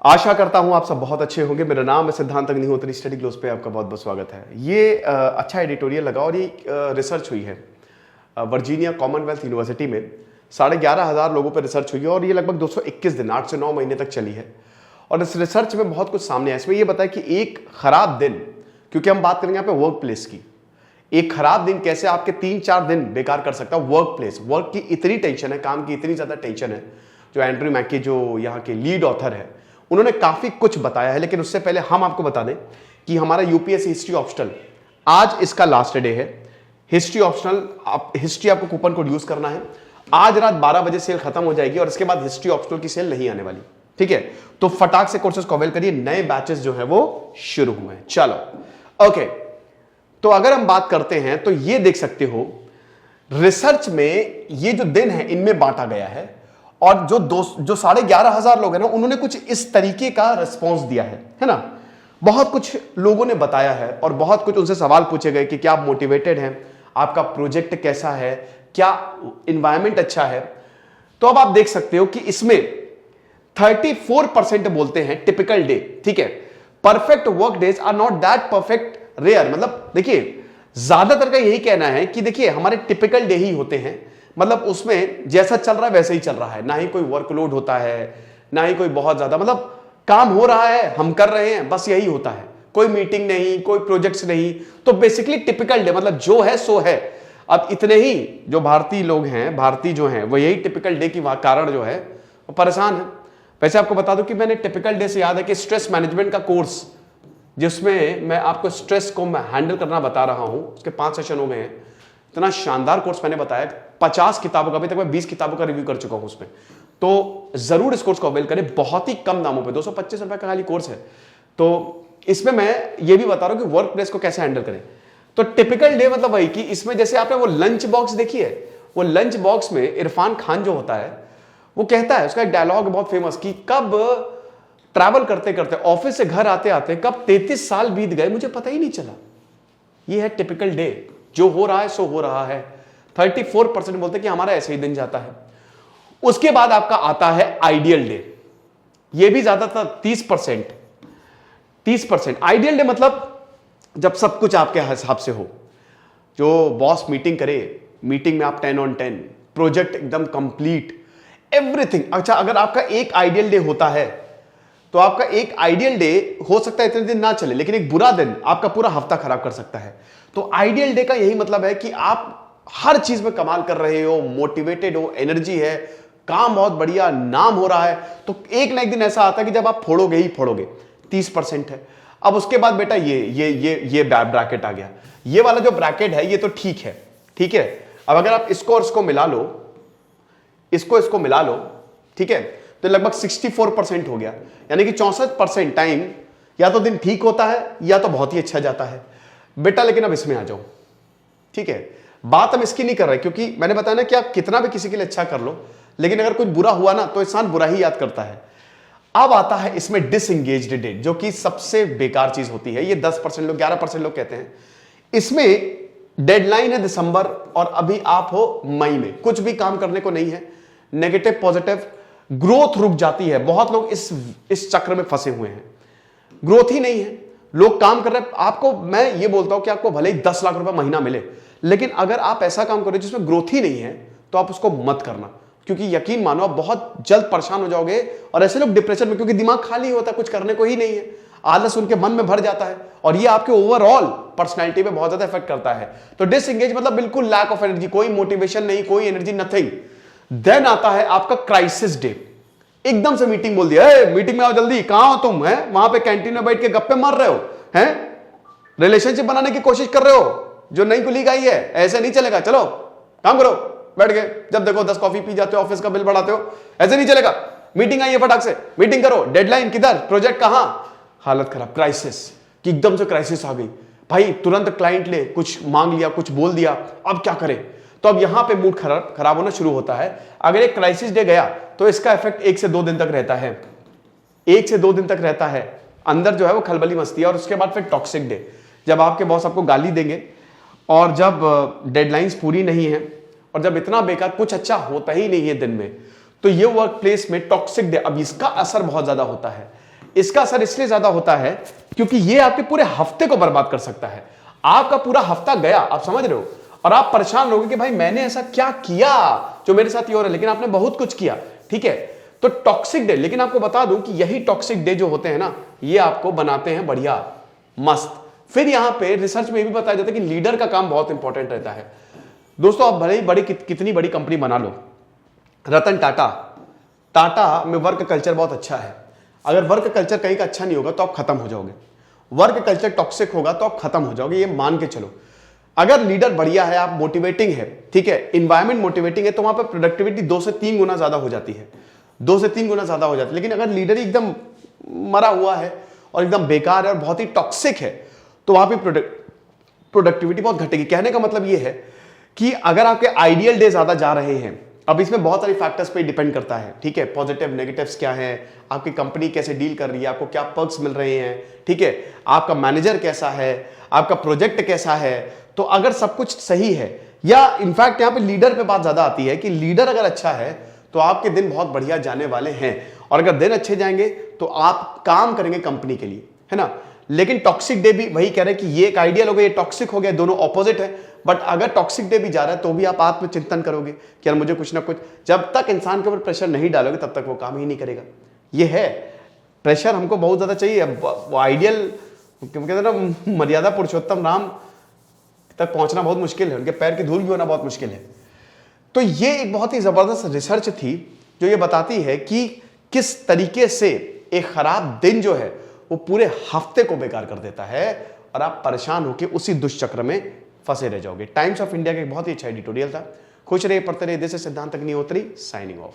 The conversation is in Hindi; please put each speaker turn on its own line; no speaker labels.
आशा करता हूं आप सब बहुत अच्छे होंगे। मेरा नाम है सिद्धांत अग्निहोत्री, स्टडी ग्लोस पे आपका बहुत बहुत स्वागत है। ये अच्छा एडिटोरियल लगा और ये रिसर्च हुई है वर्जीनिया कॉमनवेल्थ यूनिवर्सिटी में। 11,500 लोगों पर रिसर्च हुई है और ये लगभग 221 दिन 8 से 9 महीने तक चली है। और इस रिसर्च में बहुत कुछ सामने आया। इसमें ये बताया कि एक खराब दिन, क्योंकि हम बात करेंगे यहाँ पे वर्क प्लेस की, एक खराब दिन कैसे आपके 3-4 दिन बेकार कर सकता है। वर्क प्लेस, वर्क की इतनी टेंशन है, काम की इतनी ज्यादा टेंशन है। जो एंड्रयू मैकी जो यहाँ के लीड ऑथर है, उन्होंने काफी कुछ बताया है। लेकिन उससे पहले हम आपको बता दें कि हमारा यूपीएससी हिस्ट्री ऑप्शनल आज इसका लास्ट डे है। हिस्ट्री ऑप्शनल, हिस्ट्री आपको कूपन कोड यूज करना है। आज रात 12 बजे सेल खत्म हो जाएगी और इसके बाद हिस्ट्री ऑप्शनल की सेल नहीं आने वाली, ठीक है। तो फटाक से कोर्सेज को अवेल करिए, नए बैचेस जो है वो शुरू हुए हैं। चलो ओके, तो अगर हम बात करते हैं तो ये देख सकते हो रिसर्च में ये जो दिन है इनमें बांटा गया है। और जो 11,500 लोग हैं ना, उन्होंने कुछ इस तरीके का रिस्पॉन्स दिया है ना। बहुत कुछ लोगों ने बताया है और बहुत कुछ उनसे सवाल पूछे गए कि क्या आप मोटिवेटेड हैं, आपका प्रोजेक्ट कैसा है, क्या इन्वायरमेंट अच्छा है। तो अब आप देख सकते हो कि इसमें 34% बोलते हैं टिपिकल डे, ठीक है। Perfect work days are not that perfect, rare. मतलब देखिए, ज्यादातर का यही कहना है कि देखिए हमारे टिपिकल डे ही होते हैं, मतलब उसमें जैसा चल रहा है वैसे ही चल रहा है, ना ही कोई वर्कलोड होता है, ना ही कोई बहुत ज्यादा, मतलब काम हो रहा है, हम कर रहे हैं, बस यही होता है। कोई मीटिंग नहीं, कोई प्रोजेक्ट्स नहीं। तो बेसिकली टिपिकल डे, मतलब जो है सो है। अब इतने ही जो भारतीय लोग हैं, भारतीय जो हैं, वो यही टिपिकल डे की कारण जो है वो परेशान है। वैसे आपको बता दूं कि मैंने टिपिकल डे से याद है कि स्ट्रेस मैनेजमेंट का कोर्स, जिसमें मैं आपको स्ट्रेस को मैं हैंडल करना बता रहा हूं, उसके 5 सेशन हो गए हैं। इतना शानदार कोर्स मैंने बताया, 50 किताबों का, अभी तक मैं 20 किताबों का रिव्यू कर चुका हूं उसमें। तो जरूर इस कोर्स को अवेल करें, बहुत ही कम दामों पे, 225 रुपए का खाली कोर्स है। तो इसमें मैं ये भी बता रहा हूं कि वर्क प्लेस को कैसे हैंडल करें। तो टिपिकल डे मतलब वही कि इसमें जैसे आपने वो लंच बॉक्स देखी है, वो लंच बॉक्स में इरफान खान जो होता है वो कहता है, उसका एक डायलॉग बहुत फेमस, कि कब ट्रैवल करते करते ऑफिस से घर आते आते कब 33 साल बीत गए मुझे पता ही नहीं चला। ये है टिपिकल डे, जो हो रहा है सो हो रहा है। 34% बोलते कि हमारा ऐसे ही दिन जाता है। उसके बाद आपका आता है आइडियल डे, ये भी ज्यादातर 30%। आइडियल डे मतलब जब सब कुछ आपके हिसाब से हो, जो बॉस मीटिंग करे, मीटिंग में आप 10 on 10, प्रोजेक्ट एकदम कंप्लीट, एवरीथिंग। अच्छा, अगर आपका एक आइडियल डे होता है तो आपका एक आइडियल डे हो सकता है इतने दिन ना चले, लेकिन एक बुरा दिन आपका पूरा हफ्ता खराब कर सकता है। तो आइडियल डे का यही मतलब है कि आप हर चीज में कमाल कर रहे हो, मोटिवेटेड हो, एनर्जी है, काम बहुत बढ़िया, नाम हो रहा है। तो एक ना एक दिन ऐसा आता है कि जब आप फोड़ोगे ही फोड़ोगे। 30% है। अब उसके बाद बेटा ये ब्रैकेट आ गया। ये वाला जो ब्रैकेट है ये तो ठीक है, ठीक है। अब अगर आप इसको और इसको मिला लो, इसको मिला लो, ठीक है, तो लगभग 64% हो गया। यानी कि 64% टाइम या तो दिन ठीक होता है या तो बहुत ही अच्छा जाता है बेटा। लेकिन अब इसमें आ जाओ, ठीक है। बात हम इसकी नहीं कर रहे, क्योंकि मैंने बताया ना कि आप कितना भी किसी के लिए अच्छा कर लो, लेकिन अगर कुछ बुरा हुआ ना तो इंसान बुरा ही याद करता है। अब आता है इसमें डिसएंगेज्ड डेट, जो कि सबसे बेकार चीज होती है। ये 10% लोग, 11% लोग कहते हैं। इसमें डेडलाइन है दिसंबर और अभी आप हो मई में, कुछ भी काम करने को नहीं है। नेगेटिव पॉजिटिव, ग्रोथ रुक जाती है। बहुत लोग इस चक्र में फंसे हुए हैं, ग्रोथ ही नहीं है। लोग काम कर रहे हैं, आपको मैं ये बोलता हूं कि आपको भले ही 10 लाख रुपए महीना मिले, लेकिन अगर आप ऐसा काम करो जिसमें ग्रोथ ही नहीं है तो आप उसको मत करना, क्योंकि यकीन मानो आप बहुत जल्द परेशान हो जाओगे। और ऐसे लोग डिप्रेशन में, क्योंकि दिमाग खाली होता है, कुछ करने को ही नहीं है, आलस उनके मन में भर जाता है और ये आपके ओवरऑल पर्सनैलिटी पे बहुत ज्यादा इफेक्ट करता है। तो डिसएंगेज मतलब बिल्कुल लैक ऑफ एनर्जी, कोई मोटिवेशन नहीं, कोई एनर्जी, नथिंग। देन आता है आपका क्राइसिस डे। एकदम से मीटिंग बोल दिया, मीटिंग में आओ जल्दी, कहां हो तुम, है वहां पे कैंटीन में बैठ के गप्पे मार रहे हो, हैं रिलेशनशिप बनाने की कोशिश कर रहे हो, जो नई कुलीग आई है, ऐसे नहीं चलेगा, चलो काम करो, बैठ गए, जब देखो 10 कॉफी पी जाते हो, ऑफिस का बिल बढ़ाते हो, ऐसे नहीं चलेगा। मीटिंग आई है, फटाक से मीटिंग करो, डेडलाइन किधर, प्रोजेक्ट कहां, हालत खराब। क्राइसिस, कि एकदम से क्राइसिस आ गई भाई, तुरंत क्लाइंट ले कुछ मांग लिया, कुछ बोल दिया, अब क्या करें। तो अब यहां पे मूड खराब होना शुरू होता है। अगर एक क्राइसिस डे गया तो इसका इफेक्ट 1 से 2 दिन तक रहता है, 1 से 2 दिन तक रहता है। अंदर जो है वो खलबली मस्ती है। और उसके बाद फिर टॉक्सिक डे, जब आपके बॉस आपको गाली देंगे और जब डेडलाइंस पूरी नहीं है और जब इतना बेकार, कुछ अच्छा होता ही नहीं है दिन में, तो ये वर्क प्लेस में टॉक्सिक डे, अब इसका असर बहुत ज्यादा होता है। इसका असर इसलिए ज्यादा होता है क्योंकि ये आपके पूरे हफ्ते को बर्बाद कर सकता है। आपका पूरा हफ्ता गया, आप समझ रहे हो, और आप परेशान रहोगे कि भाई मैंने ऐसा क्या किया जो मेरे साथ ये हो रहा है, लेकिन आपने बहुत कुछ किया। ठीक है, तो टॉक्सिक डे, लेकिन आपको बता दूं कि यही टॉक्सिक डे जो होते हैं ना, ये आपको बनाते हैं बढ़िया मस्त। फिर यहां पे रिसर्च में भी बताया जाता है कि लीडर का काम बहुत इंपॉर्टेंट रहता है। दोस्तों, आप भले ही बड़ी कितनी बड़ी कंपनी बना लो, रतन टाटा में वर्क कल्चर बहुत अच्छा है। अगर वर्क कल्चर कहीं का अच्छा नहीं होगा तो आप खत्म हो जाओगे। वर्क कल्चर टॉक्सिक होगा तो आप खत्म हो जाओगे, ये मान के चलो। अगर लीडर बढ़िया है, आप मोटिवेटिंग है, ठीक है, इन्वायरमेंट मोटिवेटिंग है, तो वहां पर प्रोडक्टिविटी 2 से 3 गुना ज्यादा हो जाती है, 2 से 3 गुना ज्यादा हो जाती है। लेकिन अगर लीडर एकदम मरा हुआ है और एकदम बेकार है और बहुत ही टॉक्सिक है, तो वहां पर प्रोडक्टिविटी बहुत घटेगी। कहने का मतलब यह है कि अगर आपके आइडियल डे ज्यादा जा रहे हैं, अब इसमें बहुत सारी फैक्टर्स पे डिपेंड करता है, ठीक है, पॉजिटिव नेगेटिव्स क्या है, आपकी कंपनी कैसे डील कर रही है, आपको क्या पर्क्स मिल रहे हैं, ठीक है, आपका मैनेजर कैसा है, आपका प्रोजेक्ट कैसा है। तो अगर सब कुछ सही है, या इनफैक्ट यहां पे लीडर पे बात ज्यादा आती है कि लीडर अगर अच्छा है तो आपके दिन बहुत बढ़िया जाने वाले हैं, और अगर दिन अच्छे जाएंगे तो आप काम करेंगे कंपनी के लिए, है ना। लेकिन टॉक्सिक डे भी वही कह रहे हैं कि ये एक आइडियल हो गया, ये टॉक्सिक हो गया, दोनों ऑपोजिट है। बट अगर टॉक्सिक डे भी जा रहा है तो भी आप आत्मचिंतन करोगे कि यार मुझे कुछ ना कुछ, जब तक इंसान के ऊपर प्रेशर नहीं डालोगे तब तक वो काम ही नहीं करेगा। ये है, प्रेशर हमको बहुत ज्यादा चाहिए। वो आइडियल कहते हैं ना, मर्यादा पुरुषोत्तम राम तक पहुंचना बहुत मुश्किल है, उनके पैर की धूल भी होना बहुत मुश्किल है। तो ये एक बहुत ही जबरदस्त रिसर्च थी जो ये बताती है कि किस तरीके से एक खराब दिन जो है वो पूरे हफ्ते को बेकार कर देता है, और आप परेशान होकर उसी दुष्चक्र में फंसे रह जाओगे। टाइम्स ऑफ इंडिया का एक बहुत ही अच्छा एडिटोरियल था। खुश रहिए, पढ़ते रहिए। दिस इज सिद्धांत अग्निहोत्री, साइनिंग ऑफ।